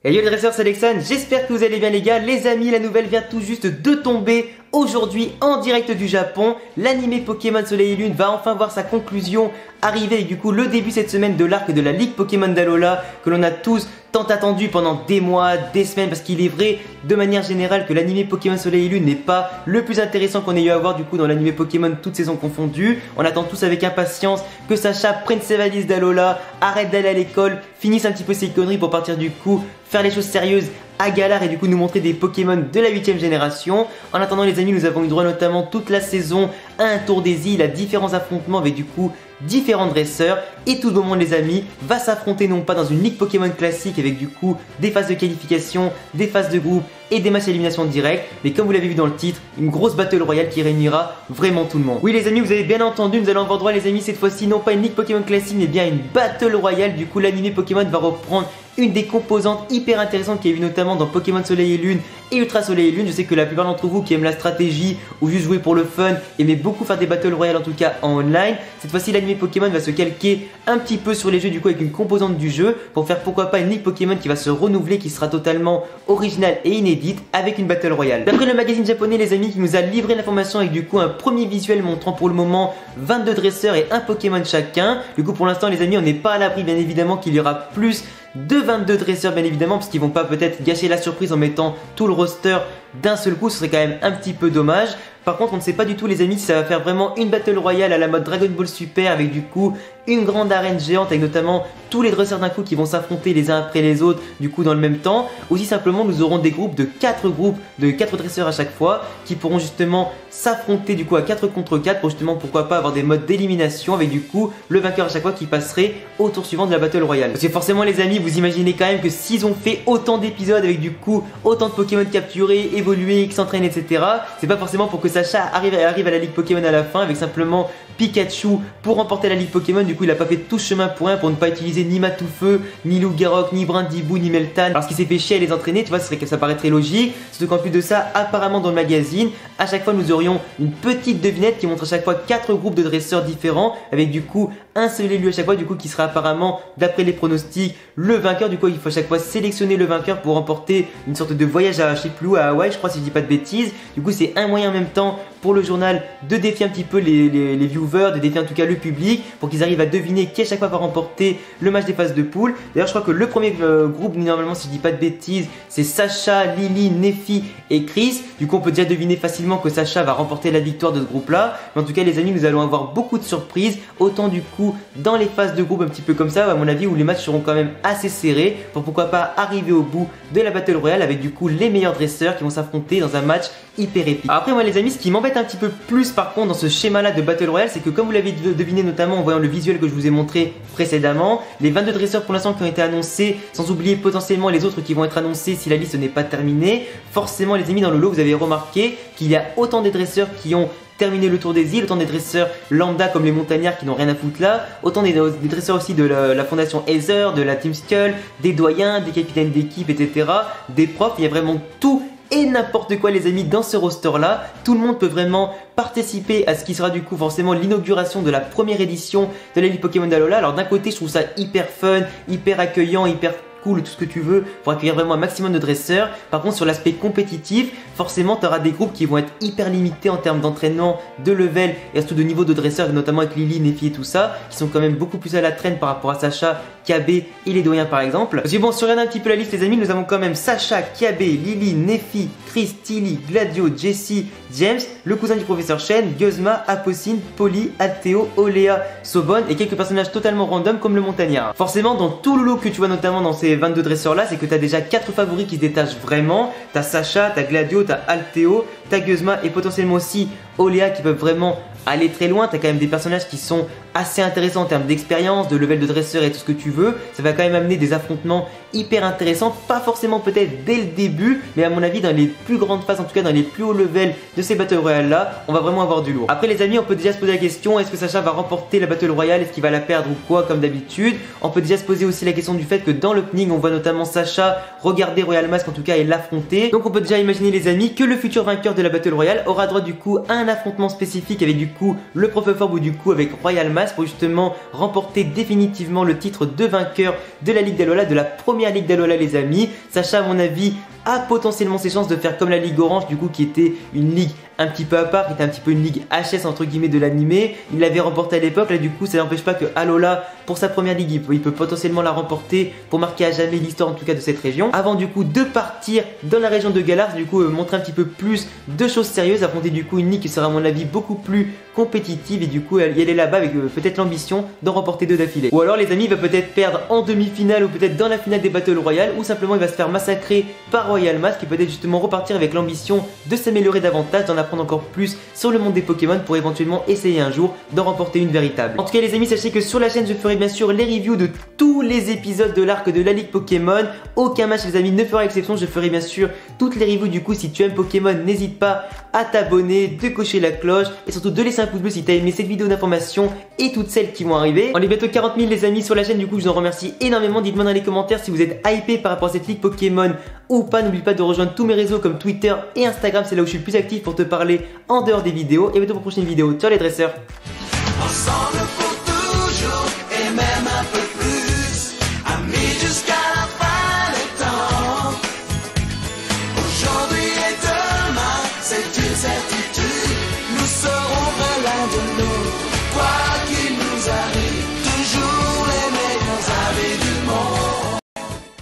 Et yo les dresseurs, c'est Alexandre, j'espère que vous allez bien les gars. Les amis, la nouvelle vient tout juste de tomber. Aujourd'hui, en direct du Japon, l'anime Pokémon Soleil et Lune va enfin voir sa conclusion arriver. Et du coup, le début cette semaine de l'arc de la Ligue Pokémon d'Alola que l'on a tous tant attendu pendant des mois, des semaines. Parce qu'il est vrai, de manière générale, que l'anime Pokémon Soleil et Lune n'est pas le plus intéressant qu'on ait eu à voir du coup dans l'anime Pokémon toutes saisons confondues. On attend tous avec impatience que Sacha prenne ses valises d'Alola, arrête d'aller à l'école, finisse un petit peu ses conneries pour partir du coup faire les choses sérieuses à Galar et du coup nous montrer des Pokémon de la 8ème génération. En attendant les amis, nous avons eu droit notamment toute la saison à un tour des îles, à différents affrontements avec du coup différents dresseurs. Et tout le monde les amis va s'affronter non pas dans une ligue Pokémon classique avec du coup des phases de qualification, des phases de groupe et des matchs d'élimination directe, mais comme vous l'avez vu dans le titre, une grosse battle royale qui réunira vraiment tout le monde. Oui les amis, vous avez bien entendu, nous allons avoir droit les amis cette fois-ci non pas une ligue Pokémon classique mais bien une battle royale. Du coup l'anime Pokémon va reprendre une des composantes hyper intéressantes qu'il y a eu notamment dans Pokémon Soleil et Lune et Ultra Soleil et Lune. Je sais que la plupart d'entre vous qui aiment la stratégie ou juste jouer pour le fun aimez beaucoup faire des battle royales en tout cas en online. Cette fois-ci l'anime Pokémon va se calquer un petit peu sur les jeux du coup avec une composante du jeu pour faire pourquoi pas une ligue Pokémon qui va se renouveler, qui sera totalement originale et inédite avec une battle royale. D'après le magazine japonais les amis qui nous a livré l'information avec du coup un premier visuel montrant pour le moment 22 dresseurs et un Pokémon chacun. Du coup pour l'instant les amis on n'est pas à l'abri bien évidemment qu'il y aura plus de 22 dresseurs bien évidemment parce qu'ils vont pas peut-être gâcher la surprise en mettant tout le roster d'un seul coup, ce serait quand même un petit peu dommage. Par contre on ne sait pas du tout les amis si ça va faire vraiment une battle royale à la mode Dragon Ball Super avec du coup une grande arène géante avec notamment tous les dresseurs d'un coup qui vont s'affronter les uns après les autres du coup dans le même temps, ou si simplement nous aurons des groupes de 4 dresseurs à chaque fois qui pourront justement s'affronter du coup à 4 contre 4 pour justement pourquoi pas avoir des modes d'élimination avec du coup le vainqueur à chaque fois qui passerait au tour suivant de la battle royale. Parce que forcément les amis vous imaginez quand même que s'ils ont fait autant d'épisodes avec du coup autant de Pokémon capturés, évolués, qui s'entraînent etc, c'est pas forcément pour que Sacha arrive à la Ligue Pokémon à la fin avec simplement Pikachu pour remporter la Ligue Pokémon. Du coup il a pas fait tout ce chemin pour rien pour ne pas utiliser ni Matoufeu, ni Lougarok, ni Brindibou, ni Meltan parce qu'il s'est fait chier à les entraîner, tu vois, ça paraîtrait logique. Surtout qu'en plus de ça, apparemment dans le magazine, à chaque fois nous aurions une petite devinette qui montre à chaque fois 4 groupes de dresseurs différents avec du coup un seul élu à chaque fois du coup qui sera apparemment d'après les pronostics le vainqueur. Du coup il faut à chaque fois sélectionner le vainqueur pour remporter une sorte de voyage à je sais plus où, à Hawaï je crois si je dis pas de bêtises. Du coup c'est un moyen en même temps pour le journal de défier un petit peu les viewers, de défier en tout cas le public pour qu'ils arrivent à deviner qui à chaque fois va remporter le match des phases de poule. D'ailleurs je crois que le premier groupe normalement si je dis pas de bêtises c'est Sacha, Lily, Nefi et Chris. Du coup on peut déjà deviner facilement que Sacha va remporter la victoire de ce groupe là. Mais en tout cas les amis nous allons avoir beaucoup de surprises, autant du coup dans les phases de groupe un petit peu comme ça à mon avis où les matchs seront quand même assez serrés pour pourquoi pas arriver au bout de la battle royale avec du coup les meilleurs dresseurs qui vont s'affronter dans un match hyper épique. Après moi les amis ce qui m'embête un petit peu plus par contre dans ce schéma là de battle royale c'est que comme vous l'avez deviné notamment en voyant le visuel que je vous ai montré précédemment, les 22 dresseurs pour l'instant qui ont été annoncés sans oublier potentiellement les autres qui vont être annoncés si la liste n'est pas terminée, forcément les amis dans le lot vous avez remarqué qu'il y a autant des dresseurs qui ont terminer le tour des îles, autant des dresseurs lambda comme les montagnards qui n'ont rien à foutre là, autant des dresseurs aussi de la fondation Aether, de la Team Skull, des doyens, des capitaines d'équipe, etc., des profs, il y a vraiment tout et n'importe quoi les amis dans ce roster là. Tout le monde peut vraiment participer à ce qui sera du coup forcément l'inauguration de la première édition de la Ligue Pokémon d'Alola. Alors d'un côté je trouve ça hyper fun, hyper accueillant, hyper cool, tout ce que tu veux pour accueillir vraiment un maximum de dresseurs. Par contre sur l'aspect compétitif forcément tu auras des groupes qui vont être hyper limités en termes d'entraînement, de level et surtout de niveau de dresseurs, notamment avec Lily, Nefi et tout ça qui sont quand même beaucoup plus à la traîne par rapport à Sacha, KB et les doyens par exemple. Parce que bon si on regarde un petit peu la liste les amis, nous avons quand même Sacha, KB, Lily, Nefi, Chris, Tilly, Gladio, Jessie, James, le cousin du professeur Shen, Guzma, Apocine, Polly, Alteo, Olea, Sobonne et quelques personnages totalement random comme le montagnard. Forcément dans tout le lot que tu vois notamment dans ces 22 dresseurs là, c'est que tu as déjà 4 favoris qui se détachent vraiment. Tu as Sacha, tu as Gladio, tu as Alteo, tu as Guzma et potentiellement aussi Olea qui peuvent vraiment aller très loin. Tu as quand même des personnages qui sont assez intéressants en termes d'expérience, de level de dresseur et tout ce que tu veux. Ça va quand même amener des affrontements hyper intéressants, pas forcément peut-être dès le début, mais à mon avis dans les plus grandes phases, en tout cas dans les plus hauts levels de ces Battle Royale là, on va vraiment avoir du lourd. Après les amis, on peut déjà se poser la question, est-ce que Sacha va remporter la Battle Royale, est-ce qu'il va la perdre ou quoi comme d'habitude. On peut déjà se poser aussi la question du fait que dans l'opening on voit notamment Sacha regarder Royal Mask en tout cas et l'affronter. Donc on peut déjà imaginer les amis que le futur vainqueur de la Battle Royale aura droit du coup à un affrontement spécifique avec du coup le Prof Orb ou du coup avec Royal Mask pour justement remporter définitivement le titre de vainqueur de la Ligue d'Alola, de la première Ligue d'Alola les amis. Sacha à mon avis a potentiellement ses chances de faire comme la Ligue Orange du coup qui était une ligue un petit peu à part, qui était un petit peu une ligue HS entre guillemets de l'animé. Il l'avait remporté à l'époque, là du coup ça n'empêche pas que Alola pour sa première ligue il peut potentiellement la remporter pour marquer à jamais l'histoire en tout cas de cette région. Avant du coup de partir dans la région de Galar, du coup montrer un petit peu plus de choses sérieuses, affronter du coup une ligue qui sera à mon avis beaucoup plus compétitive et du coup y aller là-bas avec peut-être l'ambition d'en remporter 2 d'affilée. Ou alors les amis il va peut-être perdre en demi-finale ou peut-être dans la finale des Battle Royale ou simplement il va se faire massacrer par Royal Mask et peut-être justement repartir avec l'ambition de s'améliorer davantage, d'en apprendre encore plus sur le monde des Pokémon pour éventuellement essayer un jour d'en remporter une véritable. En tout cas les amis, sachez que sur la chaîne je ferai bien sûr les reviews de tous les épisodes de l'arc de la Ligue Pokémon. Aucun match les amis ne fera exception, je ferai bien sûr toutes les reviews. Du coup si tu aimes Pokémon n'hésite pas à t'abonner, de cocher la cloche et surtout de laisser un pouce bleu si tu as aimé cette vidéo d'information et toutes celles qui vont arriver. On est bientôt 40 000 les amis sur la chaîne, du coup je vous en remercie énormément. Dites-moi dans les commentaires si vous êtes hypé par rapport à cette Ligue Pokémon ou pas. N'oublie pas de rejoindre tous mes réseaux comme Twitter et Instagram, c'est là où je suis le plus actif pour te parler en dehors des vidéos. Et bientôt pour une prochaine vidéo. Ciao les dresseurs.